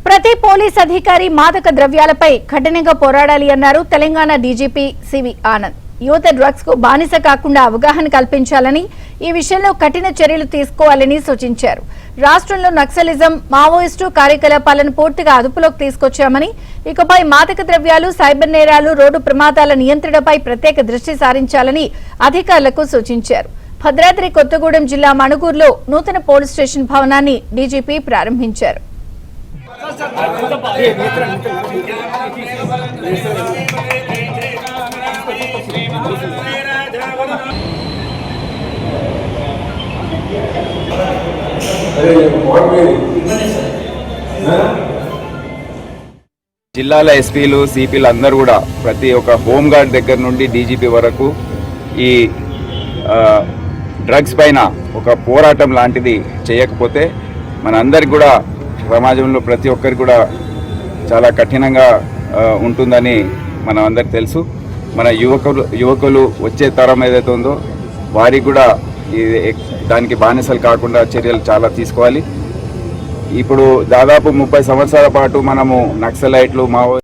ప్రతి పోలీస్ అధికారి మాదక ద్రవ్యాలపై కఠినంగా పోరాడాలి అన్నారు తెలంగాణ డీజీపీ సివి ఆనంద్. యువత డ్రగ్స్ కు బానిస కాకుండా అవగాహన కల్పించాలని, ఈ విషయంలో కఠిన చర్యలు తీసుకోవాలని సూచించారు. రాష్ట్రంలో నక్సలిజం, మావోయిస్టు కార్యకలాపాలను పూర్తిగా అదుపులోకి తీసుకొచ్చామని, ఇకపై మాదక ద్రవ్యాలు, సైబర్ నేరాలు, రోడ్డు ప్రమాదాల నియంత్రణపై ప్రత్యేక దృష్టి సారించాలని అధికారులకు సూచించారు. భద్రాద్రి కొత్తగూడెం జిల్లా మణుగూరులో నూతన పోలీస్ స్టేషన్ భవనాన్ని డీజీపీ ప్రారంభించారు. జిల్లాల ఎస్పీలు, సిపిలు అందరూ కూడా ప్రతి ఒక్క హోంగార్డ్ దగ్గర నుండి డీజీపీ వరకు ఈ డ్రగ్స్ పైన ఒక పోరాటం లాంటిది చేయకపోతే మనందరికి కూడా సమాజంలో ప్రతి ఒక్కరికి కూడా చాలా కఠినంగా ఉంటుందని మనం అందరికి తెలుసు. మన యువకులు వచ్చే తరం ఏదైతే ఉందో వారికి కూడా దానికి బానిసలు కాకుండా చర్యలు చాలా తీసుకోవాలి. ఇప్పుడు దాదాపు 30 సంవత్సరాల పాటు మనము నక్సలైట్లు, మావో